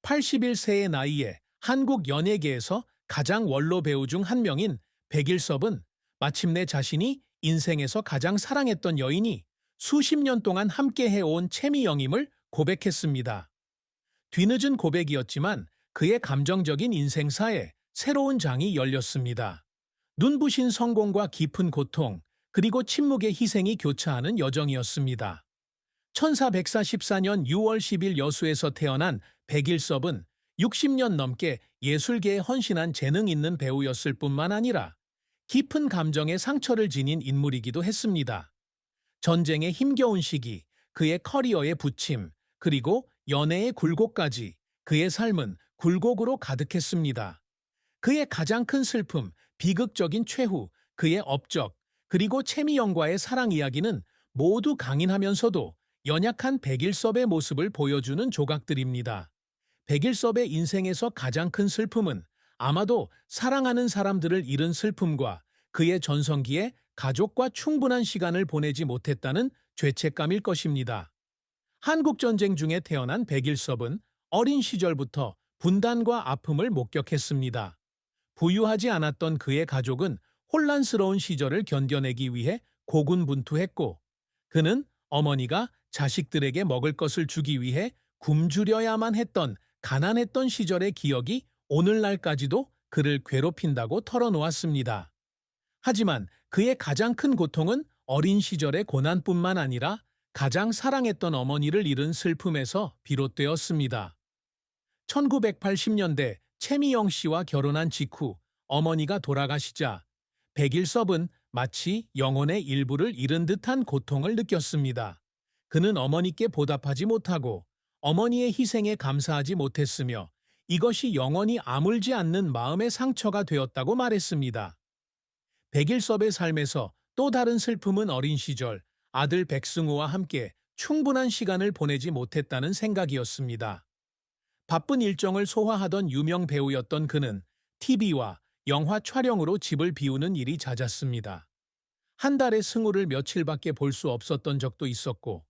81세의 나이에 한국 연예계에서 가장 원로 배우 중 한 명인 백일섭은 마침내 자신이 인생에서 가장 사랑했던 여인이 수십 년 동안 함께 해온 채미영임을 고백했습니다. 뒤늦은 고백이었지만 그의 감정적인 인생사에 새로운 장이 열렸습니다. 눈부신 성공과 깊은 고통, 그리고 침묵의 희생이 교차하는 여정이었습니다. 1444년 6월 10일 여수에서 태어난 백일섭은 60년 넘게 예술계에 헌신한 재능 있는 배우였을 뿐만 아니라 깊은 감정의 상처를 지닌 인물이기도 했습니다. 전쟁의 힘겨운 시기, 그의 커리어의 부침, 그리고 연애의 굴곡까지 그의 삶은 굴곡으로 가득했습니다. 그의 가장 큰 슬픔, 비극적인 최후, 그의 업적, 그리고 채미영과의 사랑 이야기는 모두 강인하면서도 연약한 백일섭의 모습을 보여주는 조각들입니다. 백일섭의 인생에서 가장 큰 슬픔은 아마도 사랑하는 사람들을 잃은 슬픔과 그의 전성기에 가족과 충분한 시간을 보내지 못했다는 죄책감일 것입니다. 한국전쟁 중에 태어난 백일섭은 어린 시절부터 분단과 아픔을 목격했습니다. 부유하지 않았던 그의 가족은 혼란스러운 시절을 견뎌내기 위해 고군분투했고, 그는 어머니가 자식들에게 먹을 것을 주기 위해 굶주려야만 했던 가난했던 시절의 기억이 오늘날까지도 그를 괴롭힌다고 털어놓았습니다. 하지만 그의 가장 큰 고통은 어린 시절의 고난뿐만 아니라 가장 사랑했던 어머니를 잃은 슬픔에서 비롯되었습니다. 1980년대 채미영 씨와 결혼한 직후 어머니가 돌아가시자 백일섭은 마치 영혼의 일부를 잃은 듯한 고통을 느꼈습니다. 그는 어머니께 보답하지 못하고 어머니의 희생에 감사하지 못했으며 이것이 영원히 아물지 않는 마음의 상처가 되었다고 말했습니다. 백일섭의 삶에서 또 다른 슬픔은 어린 시절 아들 백승우와 함께 충분한 시간을 보내지 못했다는 생각이었습니다. 바쁜 일정을 소화하던 유명 배우였던 그는 TV와 영화 촬영으로 집을 비우는 일이 잦았습니다. 한 달에 승우를 며칠밖에 볼 수 없었던 적도 있었고,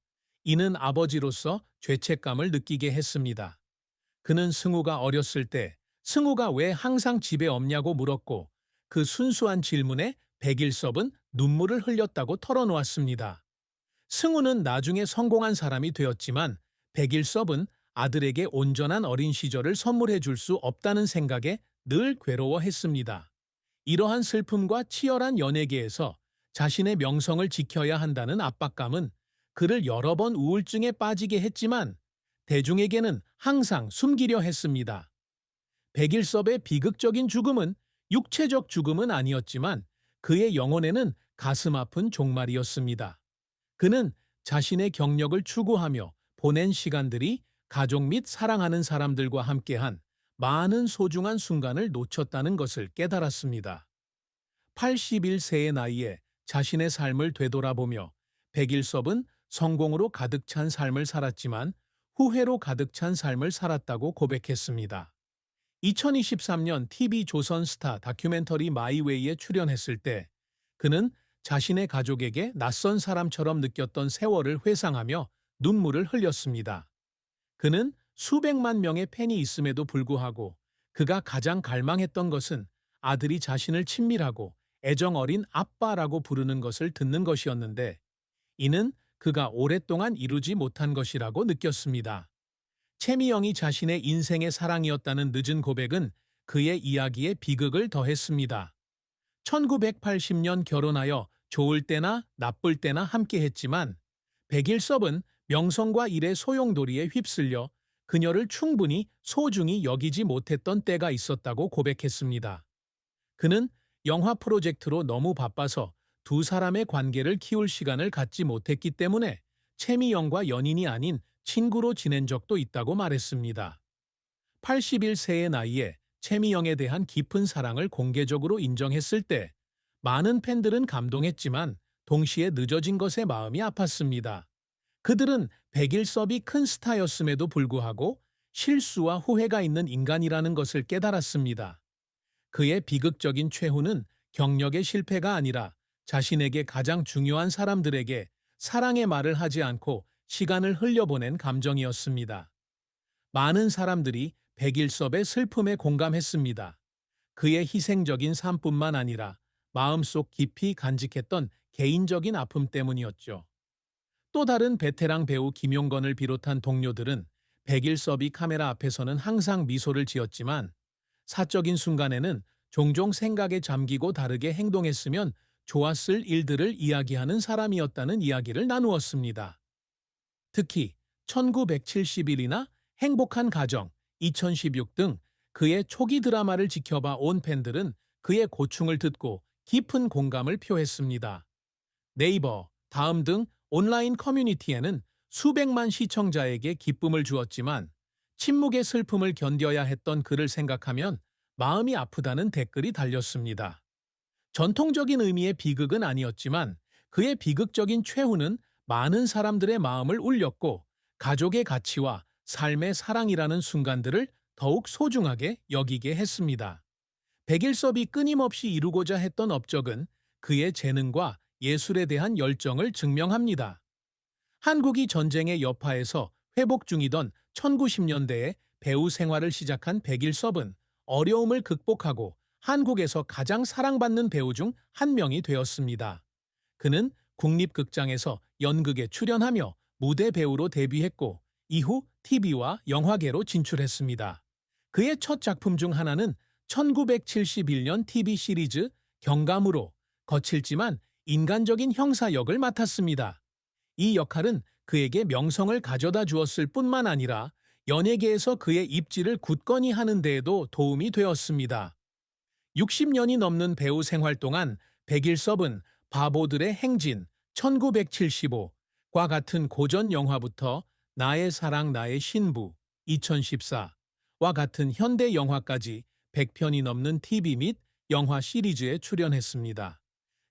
이는 아버지로서 죄책감을 느끼게 했습니다. 그는 승우가 어렸을 때 승우가 왜 항상 집에 없냐고 물었고, 그 순수한 질문에 백일섭은 눈물을 흘렸다고 털어놓았습니다. 승우는 나중에 성공한 사람이 되었지만 백일섭은 아들에게 온전한 어린 시절을 선물해 줄 수 없다는 생각에 늘 괴로워했습니다. 이러한 슬픔과 치열한 연예계에서 자신의 명성을 지켜야 한다는 압박감은 그를 여러 번 우울증에 빠지게 했지만 대중에게는 항상 숨기려 했습니다. 백일섭의 비극적인 죽음은 육체적 죽음은 아니었지만 그의 영혼에는 가슴 아픈 종말이었습니다. 그는 자신의 경력을 추구하며 보낸 시간들이 가족 및 사랑하는 사람들과 함께한 많은 소중한 순간을 놓쳤다는 것을 깨달았습니다. 81세의 나이에 자신의 삶을 되돌아보며 백일섭은 성공으로 가득 찬 삶을 살았지만 후회로 가득 찬 삶을 살았다고 고백했습니다. 2023년 TV조선 스타 다큐멘터리 마이웨이에 출연했을 때 그는 자신의 가족에게 낯선 사람처럼 느꼈던 세월을 회상하며 눈물을 흘렸습니다. 그는 수백만 명의 팬이 있음에도 불구하고 그가 가장 갈망했던 것은 아들이 자신을 친밀하고 애정 어린 아빠라고 부르는 것을 듣는 것이었는데 이는 그가 오랫동안 이루지 못한 것이라고 느꼈습니다. 채미영이 자신의 인생의 사랑이었다는 늦은 고백은 그의 이야기에 비극을 더했습니다. 1980년 결혼하여 좋을 때나 나쁠 때나 함께했지만 백일섭은 명성과 일의 소용돌이에 휩쓸려 그녀를 충분히 소중히 여기지 못했던 때가 있었다고 고백했습니다. 그는 영화 프로젝트로 너무 바빠서 두 사람의 관계를 키울 시간을 갖지 못했기 때문에 채미영과 연인이 아닌 친구로 지낸 적도 있다고 말했습니다. 81세의 나이에 채미영에 대한 깊은 사랑을 공개적으로 인정했을 때 많은 팬들은 감동했지만 동시에 늦어진 것에 마음이 아팠습니다. 그들은 백일섭이 큰 스타였음에도 불구하고 실수와 후회가 있는 인간이라는 것을 깨달았습니다. 그의 비극적인 최후는 경력의 실패가 아니라 자신에게 가장 중요한 사람들에게 사랑의 말을 하지 않고 시간을 흘려보낸 감정이었습니다. 많은 사람들이 백일섭의 슬픔에 공감했습니다. 그의 희생적인 삶뿐만 아니라 마음속 깊이 간직했던 개인적인 아픔 때문이었죠. 또 다른 베테랑 배우 김용건을 비롯한 동료들은 백일섭이 카메라 앞에서는 항상 미소를 지었지만 사적인 순간에는 종종 생각에 잠기고 다르게 행동했으면 좋았을 일들을 이야기하는 사람이었다는 이야기를 나누었습니다. 특히 1971이나 행복한 가정, 2016 등 그의 초기 드라마를 지켜봐 온 팬들은 그의 고충을 듣고 깊은 공감을 표했습니다. 네이버, 다음 등 온라인 커뮤니티에는 수백만 시청자에게 기쁨을 주었지만 침묵의 슬픔을 견뎌야 했던 그를 생각하면 마음이 아프다는 댓글이 달렸습니다. 전통적인 의미의 비극은 아니었지만 그의 비극적인 최후는 많은 사람들의 마음을 울렸고 가족의 가치와 삶의 사랑이라는 순간들을 더욱 소중하게 여기게 했습니다. 백일섭이 끊임없이 이루고자 했던 업적은 그의 재능과 예술에 대한 열정을 증명합니다. 한국이 전쟁의 여파에서 회복 중이던 1990년대에 배우 생활을 시작한 백일섭은 어려움을 극복하고 한국에서 가장 사랑받는 배우 중 한 명이 되었습니다. 그는 국립극장에서 연극에 출연하며 무대 배우로 데뷔했고 이후 TV와 영화계로 진출했습니다. 그의 첫 작품 중 하나는 1971년 TV 시리즈 경감으로 거칠지만 인간적인 형사 역을 맡았습니다. 이 역할은 그에게 명성을 가져다 주었을 뿐만 아니라 연예계에서 그의 입지를 굳건히 하는 데에도 도움이 되었습니다. 60년이 넘는 배우 생활 동안 백일섭은 바보들의 행진, 1975과 같은 고전 영화부터 나의 사랑 나의 신부, 2014와 같은 현대 영화까지 100편이 넘는 TV 및 영화 시리즈에 출연했습니다.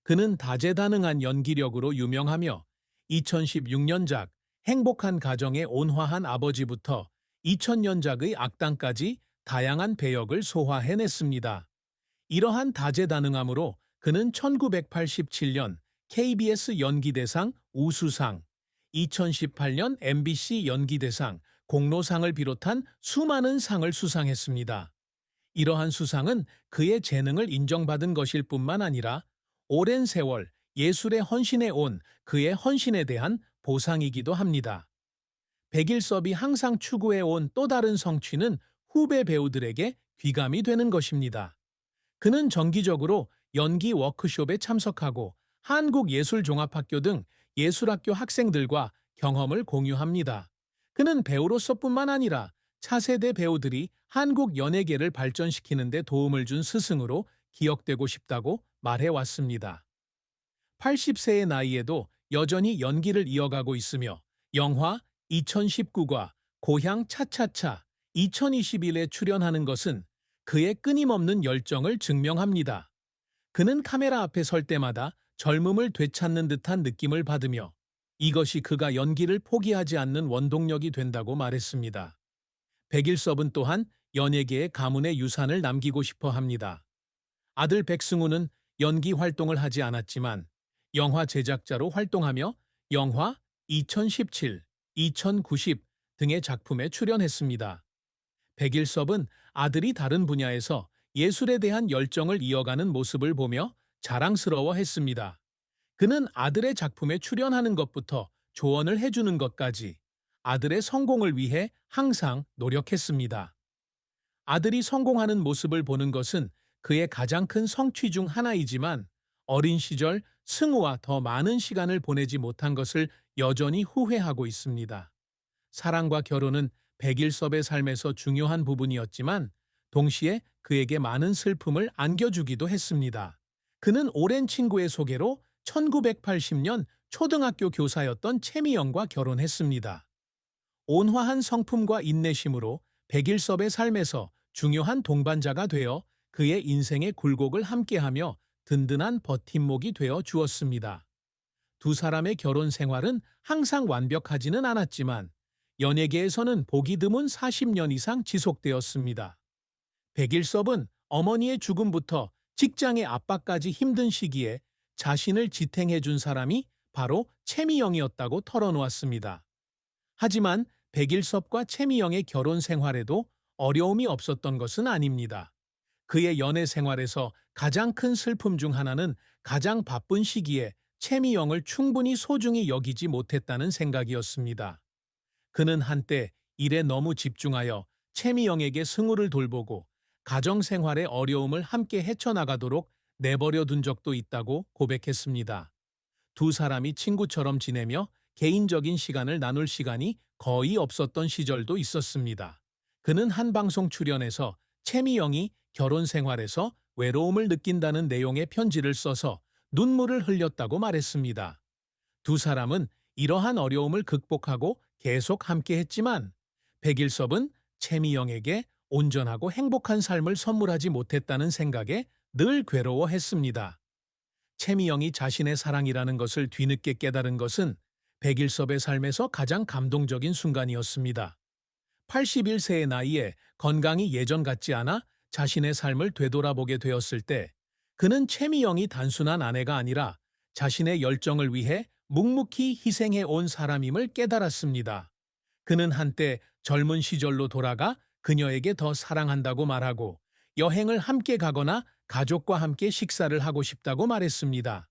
그는 다재다능한 연기력으로 유명하며 2016년작 행복한 가정의 온화한 아버지부터 2000년작의 악당까지 다양한 배역을 소화해냈습니다. 이러한 다재다능함으로 그는 1987년 KBS 연기대상 우수상, 2018년 MBC 연기대상 공로상을 비롯한 수많은 상을 수상했습니다. 이러한 수상은 그의 재능을 인정받은 것일 뿐만 아니라 오랜 세월 예술에 헌신해 온 그의 헌신에 대한 보상이기도 합니다. 백일섭이 항상 추구해 온 또 다른 성취는 후배 배우들에게 귀감이 되는 것입니다. 그는 정기적으로 연기 워크숍에 참석하고 한국예술종합학교 등 예술학교 학생들과 경험을 공유합니다. 그는 배우로서뿐만 아니라 차세대 배우들이 한국 연예계를 발전시키는 데 도움을 준 스승으로 기억되고 싶다고 말해왔습니다. 80세의 나이에도 여전히 연기를 이어가고 있으며 영화 2019과 고향 차차차 2021에 출연하는 것은 그의 끊임없는 열정을 증명합니다. 그는 카메라 앞에 설 때마다 젊음을 되찾는 듯한 느낌을 받으며 이것이 그가 연기를 포기하지 않는 원동력이 된다고 말했습니다. 백일섭은 또한 연예계에 가문의 유산을 남기고 싶어 합니다. 아들 백승우는 연기 활동을 하지 않았지만 영화 제작자로 활동하며 영화 2017, 2090 등의 작품에 출연했습니다. 백일섭은 아들이 다른 분야에서 예술에 대한 열정을 이어가는 모습을 보며 자랑스러워했습니다. 그는 아들의 작품에 출연하는 것부터 조언을 해주는 것까지 아들의 성공을 위해 항상 노력했습니다. 아들이 성공하는 모습을 보는 것은 그의 가장 큰 성취 중 하나이지만 어린 시절 승우와 더 많은 시간을 보내지 못한 것을 여전히 후회하고 있습니다. 사랑과 결혼은 백일섭의 삶에서 중요한 부분이었지만 동시에 그에게 많은 슬픔을 안겨주기도 했습니다. 그는 오랜 친구의 소개로 1980년 초등학교 교사였던 최미영과 결혼했습니다. 온화한 성품과 인내심으로 백일섭의 삶에서 중요한 동반자가 되어 그의 인생의 굴곡을 함께하며 든든한 버팀목이 되어 주었습니다. 두 사람의 결혼 생활은 항상 완벽하지는 않았지만 연예계에서는 보기 드문 40년 이상 지속되었습니다. 백일섭은 어머니의 죽음부터 직장의 압박까지 힘든 시기에 자신을 지탱해 준 사람이 바로 최미영이었다고 털어놓았습니다. 하지만 백일섭과 최미영의 결혼 생활에도 어려움이 없었던 것은 아닙니다. 그의 연애 생활에서 가장 큰 슬픔 중 하나는 가장 바쁜 시기에 채미영을 충분히 소중히 여기지 못했다는 생각이었습니다. 그는 한때 일에 너무 집중하여 채미영에게 승우를 돌보고 가정 생활의 어려움을 함께 헤쳐나가도록 내버려 둔 적도 있다고 고백했습니다. 두 사람이 친구처럼 지내며 개인적인 시간을 나눌 시간이 거의 없었던 시절도 있었습니다. 그는 한 방송 출연에서 채미영이 결혼 생활에서 외로움을 느낀다는 내용의 편지를 써서 눈물을 흘렸다고 말했습니다. 두 사람은 이러한 어려움을 극복하고 계속 함께했지만 백일섭은 채미영에게 온전하고 행복한 삶을 선물하지 못했다는 생각에 늘 괴로워했습니다. 채미영이 자신의 사랑이라는 것을 뒤늦게 깨달은 것은 백일섭의 삶에서 가장 감동적인 순간이었습니다. 81세의 나이에 건강이 예전 같지 않아 자신의 삶을 되돌아보게 되었을 때 그는 채미영이 단순한 아내가 아니라 자신의 열정을 위해 묵묵히 희생해 온 사람임을 깨달았습니다. 그는 한때 젊은 시절로 돌아가 그녀에게 더 사랑한다고 말하고 여행을 함께 가거나 가족과 함께 식사를 하고 싶다고 말했습니다.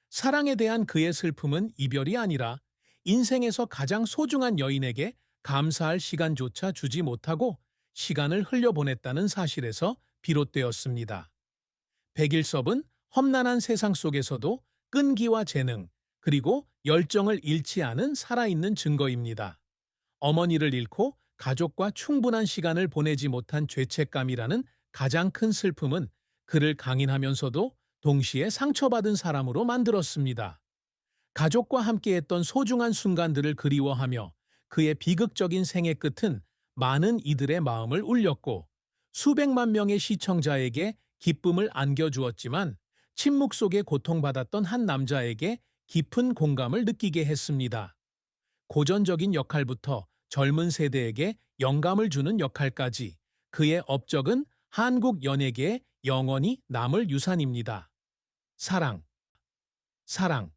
사랑에 대한 그의 슬픔은 이별이 아니라 인생에서 가장 소중한 여인에게 감사할 시간조차 주지 못하고 시간을 흘려보냈다는 사실에서 비롯되었습니다. 백일섭은 험난한 세상 속에서도 끈기와 재능, 그리고 열정을 잃지 않은 살아있는 증거입니다. 어머니를 잃고 가족과 충분한 시간을 보내지 못한 죄책감이라는 가장 큰 슬픔은 그를 강인하면서도 동시에 상처받은 사람으로 만들었습니다. 가족과 함께했던 소중한 순간들을 그리워하며 그의 비극적인 생애 끝은 많은 이들의 마음을 울렸고 수백만 명의 시청자에게 기쁨을 안겨주었지만 침묵 속에 고통받았던 한 남자에게 깊은 공감을 느끼게 했습니다. 고전적인 역할부터 젊은 세대에게 영감을 주는 역할까지 그의 업적은 한국 연예계에 영원히 남을 유산입니다. 사랑, 사랑.